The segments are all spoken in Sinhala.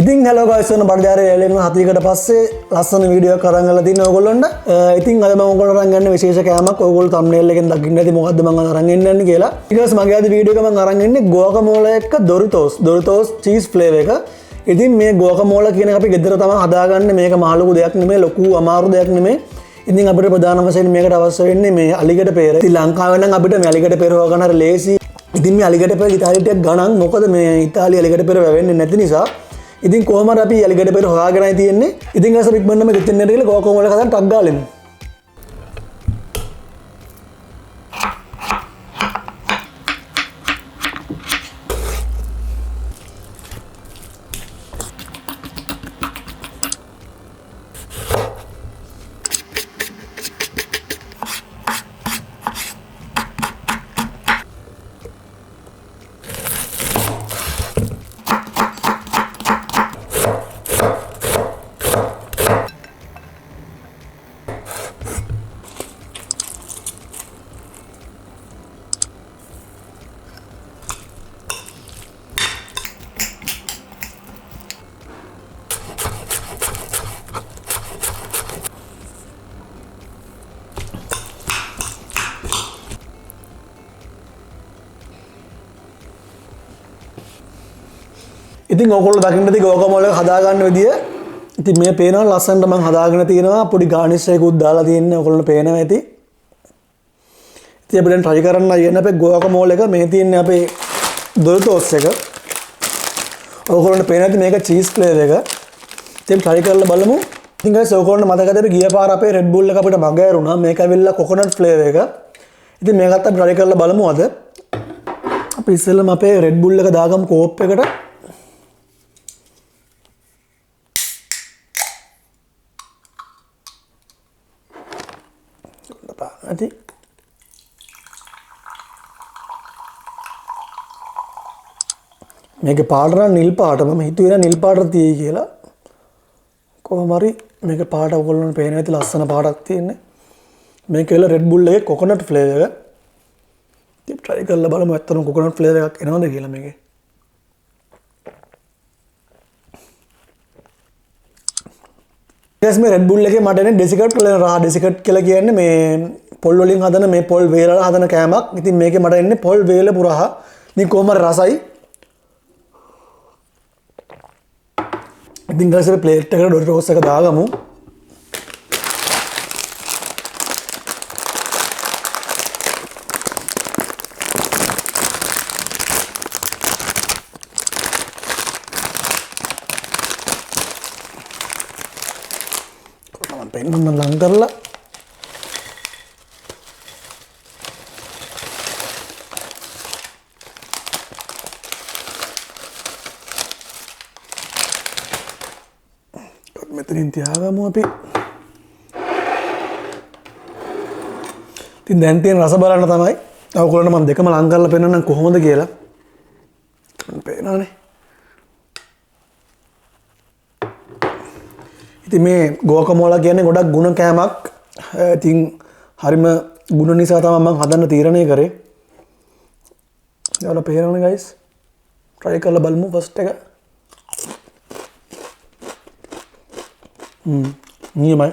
ඉතින් hello guys ඔන්න බඩජාරේ එළෙන 7කට පස්සේ ලස්සන වීඩියෝ එකක් අරන් ගලා තියෙනවා ඕගොල්ලන්ට. ඉතින් අද මම ඕගොල්ලන්ට අරන් ගන්න විශේෂ කෑමක් ඕගොල්ලෝ thumbnail එකෙන් දකින්න ඇති මොකද්ද මම අරන් එන්නේ කියලා. ඊට පස්සේ මගේ අද වීඩියෝ එක මම අරන් එන්නේ guacamole එක්ක doritos cheese flavor එක. ඉතින් මේ guacamole කියන එක අපි ගෙදර තමයි හදාගන්නේ. මේක මහ ලොකු දෙයක් නෙමෙයි, ලොකු අමාරු දෙයක් නෙමෙයි. ඉතින් අපිට ප්‍රධාන වශයෙන් මේකට අවශ්‍ය වෙන්නේ මේ අලිගඩ පෙර. ඉතින් ලංකාවේ නම් අපිට මේ අලිගඩ පෙර හොයගන්න හරි ලේසි. ඉතින් මේ අලිගඩ පෙර ඉතාලියට ගණන් මොකද මේ ඉතාලිය අලිගඩ පෙර වැවෙන්නේ නැති නිසා. ඉතින් කොහමද අපි අලිගඩ පෙර හොයාගෙනයි තියෙන්නේ. ඉතින් අස ඉක්මනටම කිචන් එකට ගිහලා guacamole හදන්න ටක් ගාලා එමු. ඉතින් ඕගොල්ලෝ දකින්න ඇති guacamole එක හදාගන්න විදිය. ඉතින් මේ පේනවා ලස්සනට මම හදාගෙන තියෙනවා. පොඩි garnish එකකුත් දාලා තියෙන්නේ. ඕගොල්ලෝ පේනවා ඇති. ඉතින් අපි දැන් try කරන්න යන්න අපේ guacamole එක මේ තියෙන්නේ අපේ doritos එක. ඕගොල්ලන්ට පේනවා ඇති මේක cheese flavor එක. ඉතින් try කරලා බලමු. ඉතින් guys ඕගොල්ලන්ට මතකද අපි ගිය පාර අපේ Red Bull එක අපිට මග ඇරුණා. මේක ඇවිල්ලා coconut flavor එක. ඉතින් මේකත් අපි try කරලා බලමු අද. අපි ඉස්සෙල්ලාම අපේ Red Bull එක දාගමු කෝප් එකට. ඇති මේක පාට නම් නිල් පාට. මම හිතුවේ නිල් පාට තියෙයි කියලා. කොහොම හරි මේක පාට ඔයගොල්ලන්ට පේනවා ඇති ලස්සන පාටක් තියෙන්නේ. මේක එල Red Bull එකේ coconut flavor එක. ඉතින් try කරලා බලමු ඇත්තටම coconut flavor එකක් එනවද කියලා මේකේ. මේ Red Bull එකේ මට එන්නේ dessert කියලා රහ dessert කියලා කියන්නේ මේ පොල් වලින් හදන මේ පොල් වේලලා හදන කෑමක්. ඉතින් මේකේ මට එන්නේ පොල් වේල පුරා. ඉතින් කොහොම හරි රසයි. ඉතින් ගාසර ප්ලේට් එකට doritos එක දාගමු. පෙන්නන්න ලං කරලා මෙතනින් තියාගමු අපි. ඉතින් දැන් තියෙන රස බලන්න තමයි ඔයගොල්ලන්ට මම දෙකම ලං කරලා පෙන්නන්නම් කොහොමද කියලා. පේනවනේ. ඉතින් මේ guacamole කියන්නේ ගොඩක් ගුණ කෑමක්. ඉතින් හරිම ගුණ නිසා තමයි මම හදන්න තීරණය කරේ. ඔයාලා පේනවනේ guys. try කරලා බලමු first එක. නියමයි.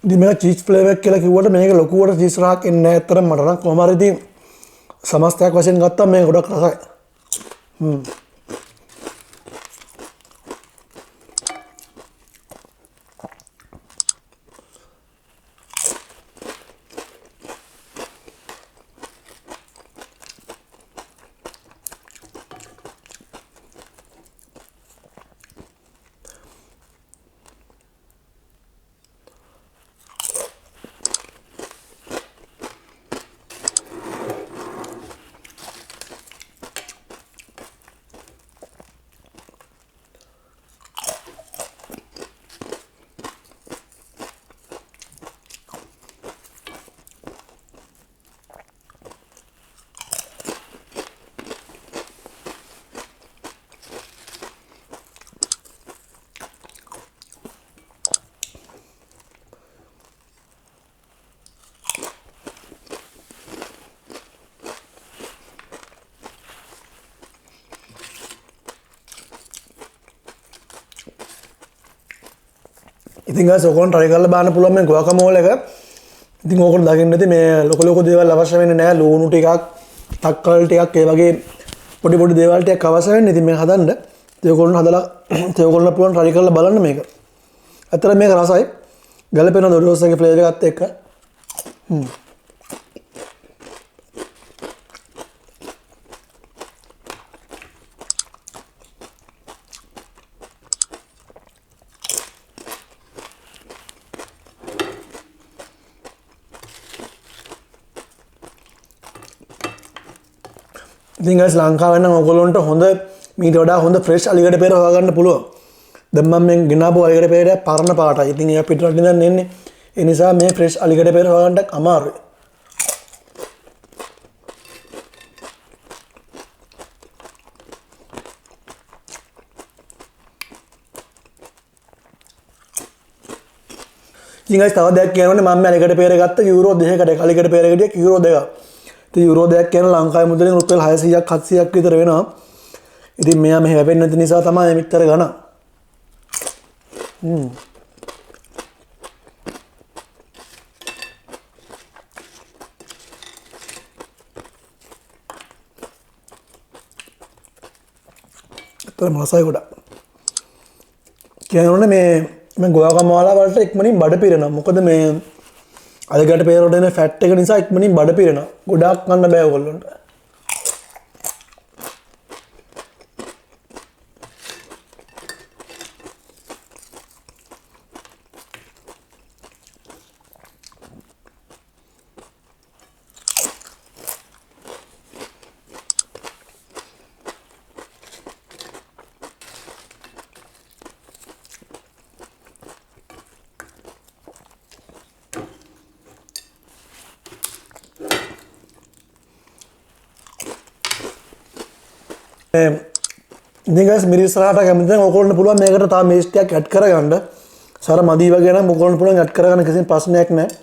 ඉතින් මේක චීස් ෆ්ලේවර් කියලා කිව්වට මේක ලොකුවට චීස් රහක් එන්නේ නැහැ. අතරම මට නම් කොහොම හරි ඉතින් සමස්තයක් වශයෙන් ගත්තාම මේක ගොඩක් රසයි. ඉතින් guys ඔයගොල්ලෝ try කරලා බලන්න පුළුවන් මේ guacamole එක. ඉතින් ඕකට දකින්න ඇති මේ ලොකු දේවල් අවශ්‍ය වෙන්නේ නැහැ. ලුණු ටිකක්, තක්කල් ටිකක් ඒ වගේ පොඩි දේවල් ටිකක් අවශ්‍ය වෙන්නේ. ඉතින් මේක හදන්න ඒගොල්ලෝ හදලා ඒගොල්ලෝ පුළුවන් try කරලා බලන්න මේක. ඇත්තට මේක රසයි. ගලපෙන දොරිටෝස් එකේ ෆ්ලේවර් එකත් එක්ක. ඉතින් guys ලංකාවේ නම් ඔයගොල්ලන්ට හොඳ මීට වඩා හොඳ ෆ්‍රෙෂ් අලිගඩ පෙර හොයාගන්න පුළුවන්. දැන් මම මේ ගෙනාපු අලිගඩ පෙර පරණ පාටයි. ඉතින් ඒක පිටරටින් ඉඳන් එන්නේ. ඒ නිසා මේ ෆ්‍රෙෂ් අලිගඩ පෙර හොයාගන්න අමාරුයි. ඉතින් guys තව දෙයක් කියනවනේ මම මේ අලිගඩ පෙර ගත්ත යුරෝ 2කට අලිගඩ පෙර ගිය යුරෝ 2ක්. ඉතින් යුරෝ 2ක් කියන ලංකාවේ මුදලින් රුපියල් 600ක් 700ක් විතර වෙනවා. ඉතින් මෙයා මෙහෙ වැපෙන්නේ නැති නිසා තමයි මෙච්චර ගණන්. ඇත්තටම රසයි ගොඩක්. කියනවනේ මේ guacamole වලට ඉක්මනින් බඩ පිරෙනවා. මොකද මේ අලිගඩ පෙර වල එන ෆැට් එක නිසා ඉක්මනින් බඩ පිරෙනවා. ගොඩාක් කන්න බෑ ඔයගොල්ලන්ට. ඉතින් guys මිරිස්සරාට කැමති නම් ඔයගොල්ලන්ට පුළුවන් මේකට තව මේස් ටිකක් ඇඩ් කරගන්න. සර මදි වගේ නම් ඔයගොල්ලන්ට පුළුවන් ඇඩ් කරගන්න කිසිම ප්‍රශ්නයක් නැහැ.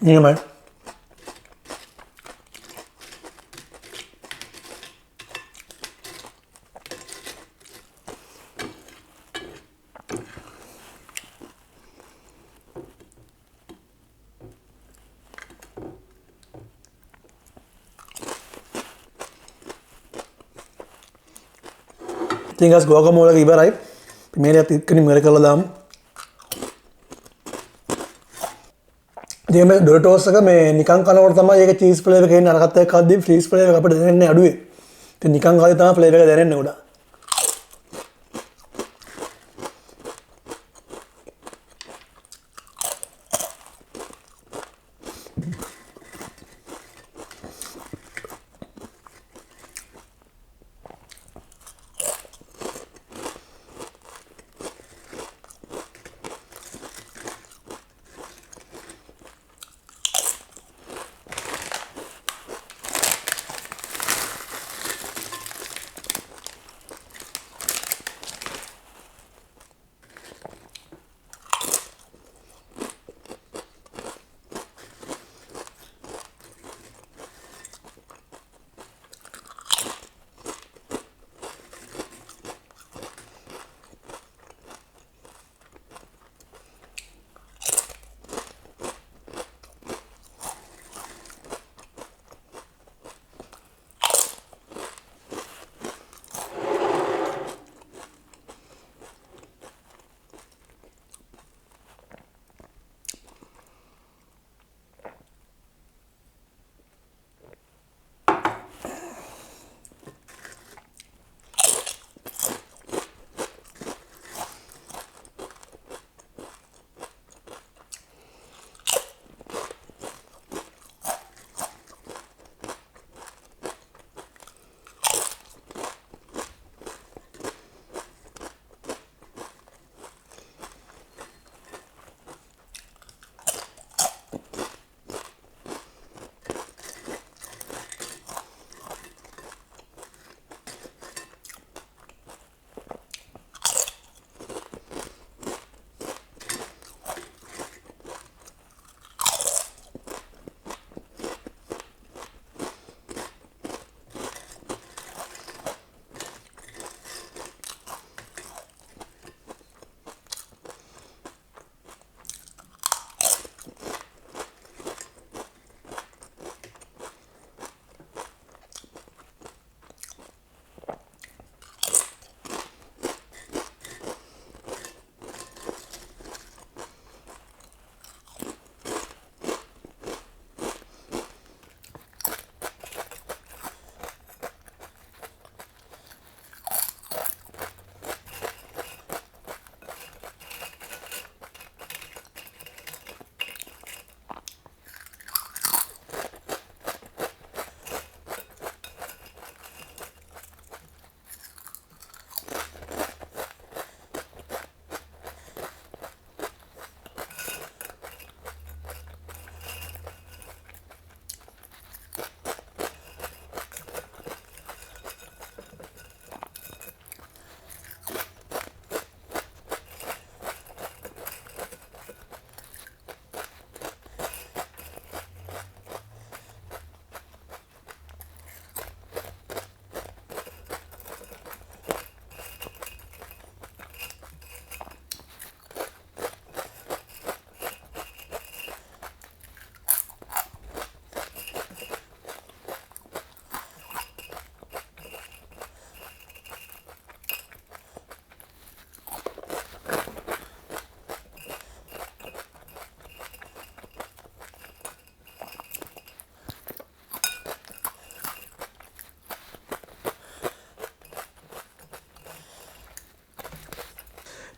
නියමයි. ඉතින් ගස් ගෝකමෝල එක ඉවරයි. මේකත් ඉක්කනින් මෙර කරලා දාමු. ඉතින් මේ ඩොරිටෝස් එක මේ නිකන් කනකොට තමයි ඒක චීස් ෆ්ලේවර් එක එන්නේ. අරකට එක්ක අද්දි චීස් ෆ්ලේවර් එක අපිට දැනෙන්නේ අඩුවේ. ඉතින් නිකන් කාලේ තමයි ෆ්ලේවර් එක දැනෙන්නේ උඩ.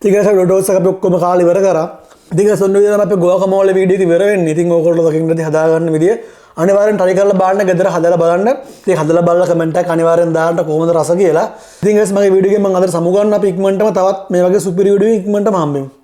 ඉතින් ඩොරිටෝස් එක අපි ඔක්කොම කාලේ ඉවර කරා. ඉතින් ඔන්න විදිහට තමයි අපි ගෝකමෝලේ වීඩියෝ එක ඉවර වෙන්නේ. ඉතින් ඕගොල්ලෝ දකින්න ඇති හදාගන්න විදිය අනිවාර්යෙන් try කරලා බලන්න, ගෙදර හදලා බලන්න. ඉතින් හදලා බලලා කමෙන්ට් එකක් අනිවාර්යෙන් දාන්න කොහොමද රස කියලා. ඉතින් guys මගේ වීඩියෝ එකෙන් මම අද සමු ගන්න අපි ඉක්මනටම තවත් මේ වගේ සුපිරි වීඩියෝ ඉක්මනටම හම්බෙමු.